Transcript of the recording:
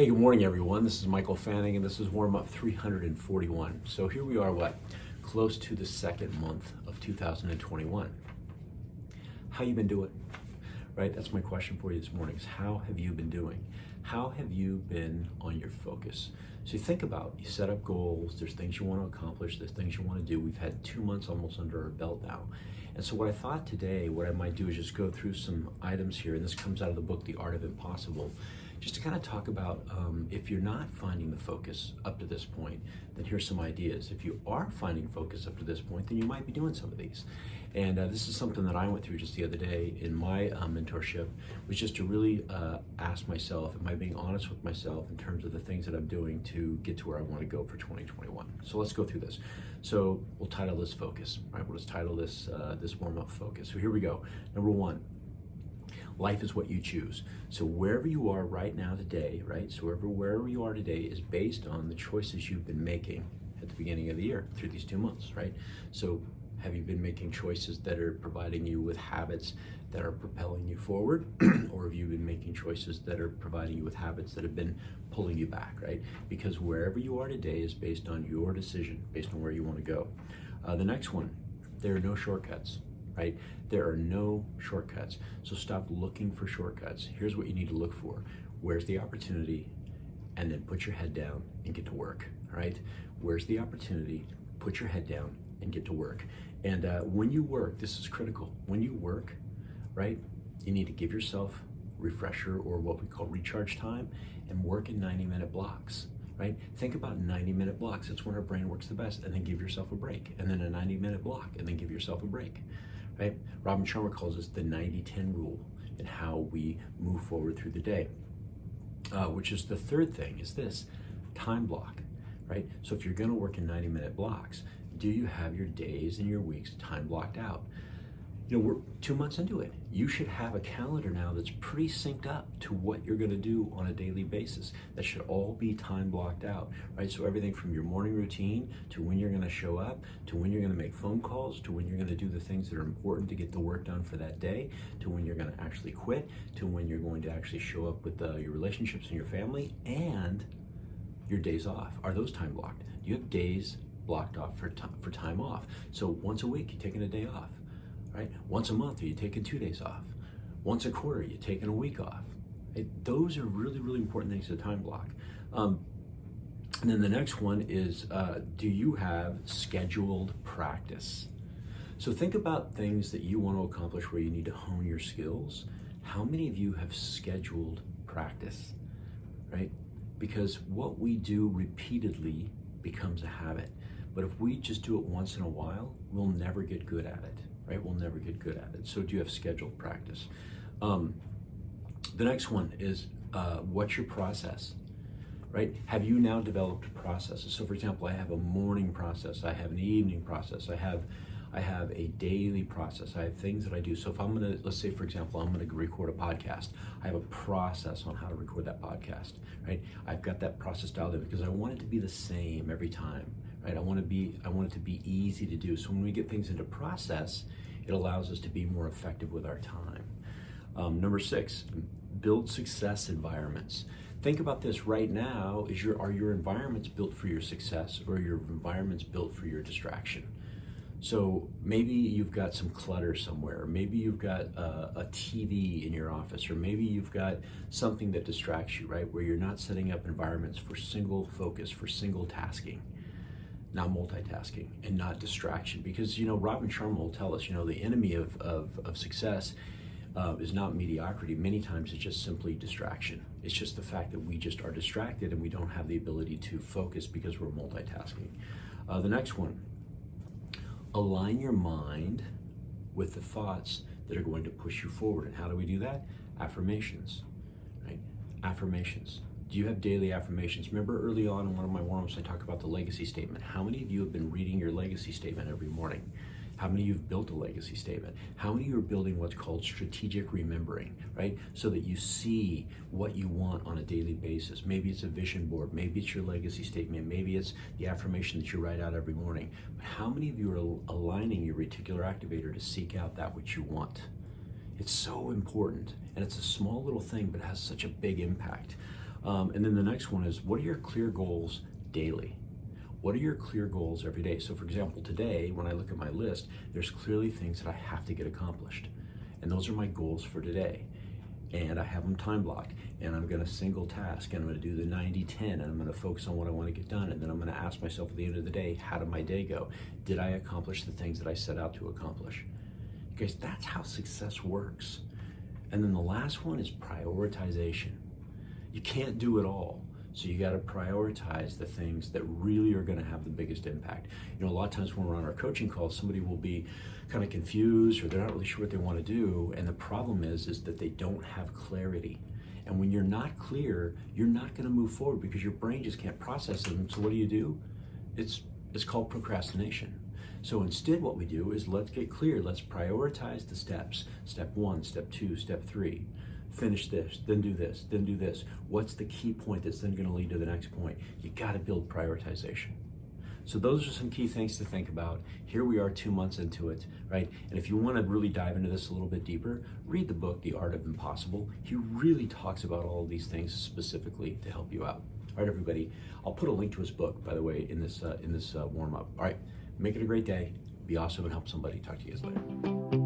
Hey, good morning, everyone. This is Michael Fanning, and this is warm up 341. So here we are, close to the second month of 2021. How you been doing? Right? That's my question for you this morning is how have you been doing? How have you been on your focus? So you think about, you set up goals, there's things you want to accomplish, there's things you want to do. We've had 2 months almost under our belt now. And so what I thought today, what I might do is just go through some items here, and this comes out of the book, The Art of Impossible, just to kind of talk about if you're not finding the focus up to this point, then here's some ideas. If you are finding focus up to this point, then you might be doing some of these. And this is something that I went through just the other day in my mentorship, was just to really ask myself, am I being honest with myself in terms of the things that I'm doing to get to where I want to go for 2021? So let's go through this. So we'll title this Focus, right? We'll just title this this warm-up Focus. So here we go. Number 1. Life is what you choose. So wherever you are right now today, right? So wherever you are today is based on the choices you've been making at the beginning of the year through these 2 months, right? So have you been making choices that are providing you with habits that are propelling you forward? Or have you been making choices that are providing you with habits that have been pulling you back, right? Because wherever you are today is based on your decision, based on where you want to go. The next one, there are no shortcuts. Right? There are no shortcuts. So stop looking for shortcuts. Here's what you need to look for. Where's the opportunity? And then put your head down and get to work, right? Where's the opportunity? Put your head down and get to work. And when you work, this is critical. When you work, right, you need to give yourself refresher or what we call recharge time and work in 90-minute blocks. Right? Think about 90-minute blocks. That's when our brain works the best. And then give yourself a break. And then a 90-minute block. And then give yourself a break. Right? Robin Sharma calls this the 90-10 rule in how we move forward through the day. Which is the third thing is this, time block. Right? So if you're going to work in 90-minute blocks, do you have your days and your weeks time blocked out? You know, we're 2 months into it. You should have a calendar now that's pretty synced up to what you're going to do on a daily basis. That should all be time blocked out, right? So everything from your morning routine to when you're going to show up, to when you're going to make phone calls, to when you're going to do the things that are important to get the work done for that day, to when you're going to actually quit, to when you're going to actually show up with your relationships and your family, and your days off. Are those time blocked? Do you have days blocked off for time off? So once a week, you're taking a day off. Right? Once a month, are you taking 2 days off? Once a quarter, you're taking a week off. Right? Those are really, really important things to time block. And then the next one is, do you have scheduled practice? So think about things that you want to accomplish where you need to hone your skills. How many of you have scheduled practice? Right? Because what we do repeatedly becomes a habit. But if we just do it once in a while, we'll never get good at it. Right? We'll never get good at it. So do you have scheduled practice? The next one is what's your process? Right? Have you now developed processes? So for example, I have a morning process, I have an evening process, I have a daily process, I have things that I do. So if I'm gonna, let's say for example, I'm gonna record a podcast, I have a process on how to record that podcast, right? I've got that process dialed in because I want it to be the same every time. Right? I want it to be easy to do. So when we get things into process, it allows us to be more effective with our time. Number 6, build success environments. Think about this right now, are your environments built for your success or are your environments built for your distraction? So maybe you've got some clutter somewhere, maybe you've got a TV in your office, or maybe you've got something that distracts you, right? Where you're not setting up environments for single focus, for single tasking. Not multitasking and not distraction, because Robin Sharma will tell us the enemy of success is not mediocrity. Many times it's just simply distraction. It's just the fact that we just are distracted and we don't have the ability to focus because we're multitasking. The next one, align your mind with the thoughts that are going to push you forward. And how do we do that? Affirmations, right? Affirmations. Do you have daily affirmations? Remember early on in one of my warm-ups, I talk about the legacy statement. How many of you have been reading your legacy statement every morning? How many of you have built a legacy statement? How many of you are building what's called strategic remembering, right? So that you see what you want on a daily basis. Maybe it's a vision board, maybe it's your legacy statement, maybe it's the affirmation that you write out every morning. But how many of you are aligning your reticular activator to seek out that which you want? It's so important, and it's a small little thing, but it has such a big impact. And then the next one is, what are your clear goals daily? What are your clear goals every day? So for example, today, when I look at my list, there's clearly things that I have to get accomplished. And those are my goals for today. And I have them time blocked. And I'm gonna single task, and I'm gonna do the 90-10, and I'm gonna focus on what I wanna get done. And then I'm gonna ask myself at the end of the day, how did my day go? Did I accomplish the things that I set out to accomplish? Because that's how success works. And then the last one is prioritization. You can't do it all. So you got to prioritize the things that really are going to have the biggest impact. You know, a lot of times when we're on our coaching calls, somebody will be kind of confused, or they're not really sure what they want to do. And the problem is that they don't have clarity. And when you're not clear, you're not going to move forward because your brain just can't process them. So what do? It's called procrastination. So instead what we do is, let's get clear. Let's prioritize the steps. Step 1, step 2, step 3. Finish this, then do this, then do this. What's the key point that's then going to lead to the next point? You got to build prioritization. So those are some key things to think about. Here we are 2 months into it, right? And if you want to really dive into this a little bit deeper, read the book, The Art of Impossible. He really talks about all of these things specifically to help you out. All right, everybody. I'll put a link to his book, by the way, in this warm-up. All right, make it a great day. Be awesome and help somebody. Talk to you guys later.